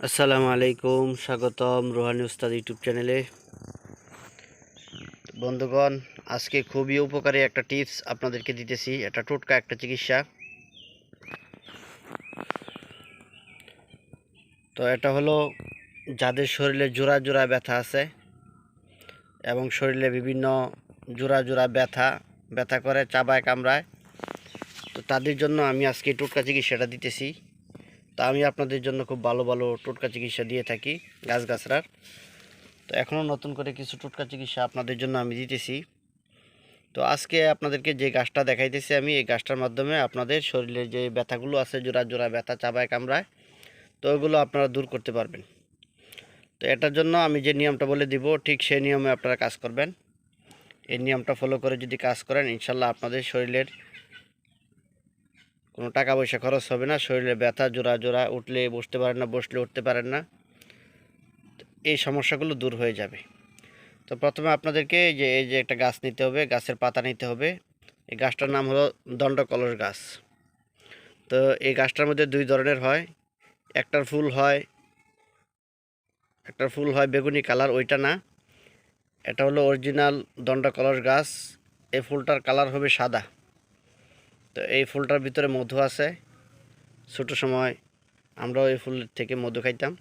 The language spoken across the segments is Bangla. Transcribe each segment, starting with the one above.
আসসালামু আলাইকুম, স্বাগতম রোহানি উস্তাদ ইউটিউব চ্যানেলে। বন্ধুগণ, আজকে খুবই উপকারী একটা টিপস আপনাদেরকে দিতেছি। এটা টোটকা একটা চিকিৎসা। তো এটা হলো যাদের শরীরে জোড়া জোড়া ব্যথা আছে এবং শরীরে বিভিন্ন জোড়া জোড়া ব্যথা করে, চাবায় কামড়ায়, তো তাদের জন্য আমি আজকে টোটকা চিকিৎসাটা দিতেছি। তা আমি আপনাদের জন্য খুব ভালো ভালো টোটকা চিকিৎসা দিয়ে থাকি গাছগাছড়ার। তো এখনও নতুন করে কিছু টোটকা চিকিৎসা আপনাদের জন্য আমি দিতেছি। তো আজকে আপনাদেরকে যে গাছটা দেখাইতেছি আমি, এই গাছটার মাধ্যমে আপনাদের শরীরে যে ব্যথাগুলো আছে, জোড়া জোড়া ব্যথা, চাবায় কামড়ায়, তো ওইগুলো আপনারা দূর করতে পারবেন। তো এটার জন্য আমি যে নিয়মটা বলে দিব, ঠিক সেই নিয়মে আপনারা কাজ করবেন। এই নিয়মটা ফলো করে যদি কাজ করেন, ইনশাল্লাহ আপনাদের শরীরের কোনো টাকা পয়সা খরচ হবে না। শরীরে ব্যথা, জোড়া জোড়া, উঠলে বসতে পারেন না, বসলে উঠতে পারেন না, এই সমস্যাগুলো দূর হয়ে যাবে। তো প্রথমে আপনাদেরকে এই যে একটা গাছ নিতে হবে, গাছের পাতা নিতে হবে। এই গাছটার নাম হলো দণ্ডকলস গাছ। তো এই গাছটার মধ্যে দুই ধরনের হয়। একটার ফুল হয় বেগুনি কালার, ওইটা না। এটা হলো অরিজিনাল দণ্ডকলস গাছ। এই ফুলটার কালার হবে সাদা। তো এই ফুলটার ভিতরে মধু আছে। ছোটো সময় আমরাও এই ফুল থেকে মধু খাইতাম।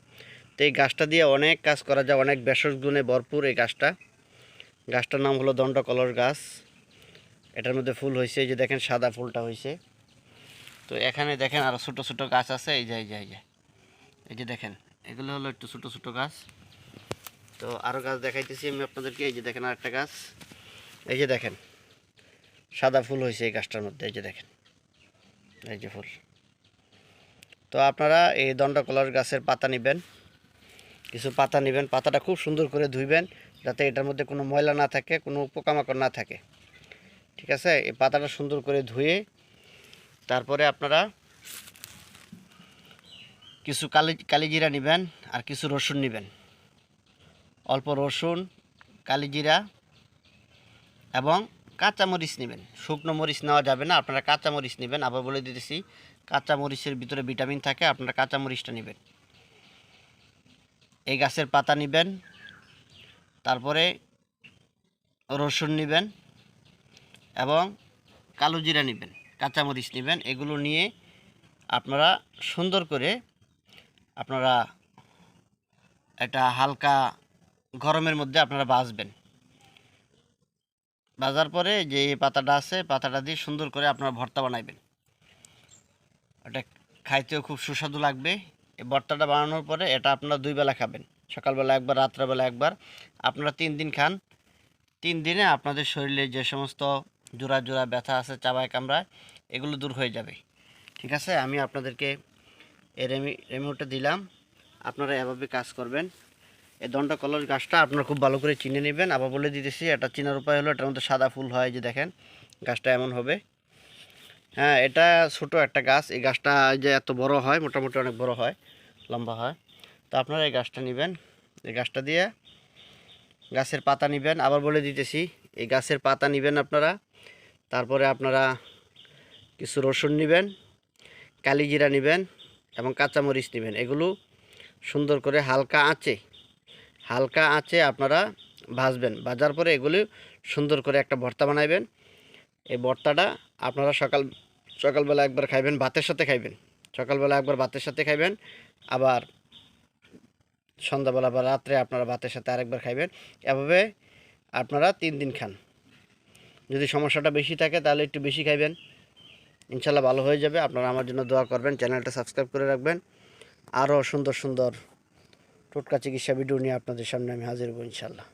তো এই গাছটা দিয়ে অনেক কাজ করা যায়, অনেক ভেষজ গুণে ভরপুর এই গাছটার নাম হলো দণ্ডকলস গাছ। এটার মধ্যে ফুল হয়েছে, এই যে দেখেন সাদা ফুলটা হয়েছে। তো এখানে দেখেন আরও ছোটো ছোটো গাছ আছে, এই যে দেখেন, এগুলো হলো একটু ছোটো ছোটো গাছ। তো আরও গাছ দেখাইতেছি আমি আপনাদেরকে। এই যে দেখেন আরেকটা গাছ, এই যে দেখেন সাদা ফুল হয়েছে এই গাছটার মধ্যে, এই যে দেখেন, এই যে ফুল। তো আপনারা এই দণ্ডকলস গাছের পাতা নেবেন, কিছু পাতা নেবেন। পাতাটা খুব সুন্দর করে ধুইবেন, যাতে এটার মধ্যে কোনো ময়লা না থাকে, কোনো পোকামাকড় না থাকে। ঠিক আছে? এই পাতাটা সুন্দর করে ধুয়ে তারপরে আপনারা কিছু কালিজিরা নেবেন আর কিছু রসুন নেবেন। অল্প রসুন, কালিজিরা এবং কাঁচামরিচ নেবেন। শুকনো মরিচ নেওয়া যাবে না, আপনারা কাঁচামরিচ নেবেন। আবার বলে দিতেছি, কাঁচামরিচের ভিতরে ভিটামিন থাকে, আপনারা কাঁচামরিচটা নেবেন। এই গাছের পাতা নেবেন, তারপরে রসুন নেবেন এবং কালো জিরা নেবেন, কাঁচামরিচ নেবেন। এগুলো নিয়ে আপনারা সুন্দর করে আপনারা এটা হালকা গরমের মধ্যে আপনারা ভাজবেন। ভাজার পরে যে পাতাটা আছে, পাতাটা দিয়ে সুন্দর করে আপনারা ভর্তা বানাইবেন। এটা খাইতেও খুব সুস্বাদু লাগবে। এই ভর্তাটা বানানোর পরে এটা আপনারা দুই বেলা খাবেন, সকালবেলা একবার, রাত্রেবেলা একবার। আপনারা 3 দিন খান। 3 দিনে আপনাদের শরীরে যে সমস্ত জোড়া জোড়া ব্যথা আছে, চাবায় কামড়ায়, এগুলো দূর হয়ে যাবে। ঠিক আছে? আমি আপনাদেরকে এই রেমিওটা দিলাম, আপনারা এভাবে কাজ করবেন। এই দণ্ডকলস গাছটা আপনারা খুব ভালো করে চিনে নেবেন। আবার বলে দিতেছি, এটা চেনার উপায় হলো এটার মধ্যে সাদা ফুল হয়, যে দেখেন গাছটা এমন হবে। হ্যাঁ, এটা ছোট একটা গাছ। এই গাছটা যে এত বড় হয়, মোটামুটি অনেক বড় হয়, লম্বা হয়। তো আপনারা এই গাছটা নেবেন। এই গাছটা দিয়ে গাছের পাতা নেবেন। আবার বলে দিতেছি, এই গাছের পাতা নেবেন আপনারা। তারপরে আপনারা কিছু রসুন নেবেন, কালিজিরা নেবেন এবং কাঁচামরিচ নেবেন। এগুলো সুন্দর করে হালকা আঁচে আপনারা ভাজবেন। ভাজার পরে এগুলি সুন্দর করে একটা ভর্তা বানাইবেন। এই ভর্তাটা আপনারা সকালবেলা একবার খাইবেন, ভাতের সাথে খাইবেন। সকালবেলা একবার ভাতের সাথে খাইবেন, আবার সন্ধ্যাবেলা বা রাত্রে আপনারা ভাতের সাথে আরেকবার খাইবেন। এভাবে আপনারা 3 দিন খান। যদি সমস্যাটা বেশি থাকে তাহলে একটু বেশি খাইবেন, ইনশাল্লাহ ভালো হয়ে যাবে। আপনারা আমার জন্য দোয়া করবেন, চ্যানেলটা সাবস্ক্রাইব করে রাখবেন। আরও সুন্দর সুন্দর টোটকা চিকিৎসা ভিডিও নিয়ে আপনাদের সামনে আমি হাজির হব ইনশাল্লাহ।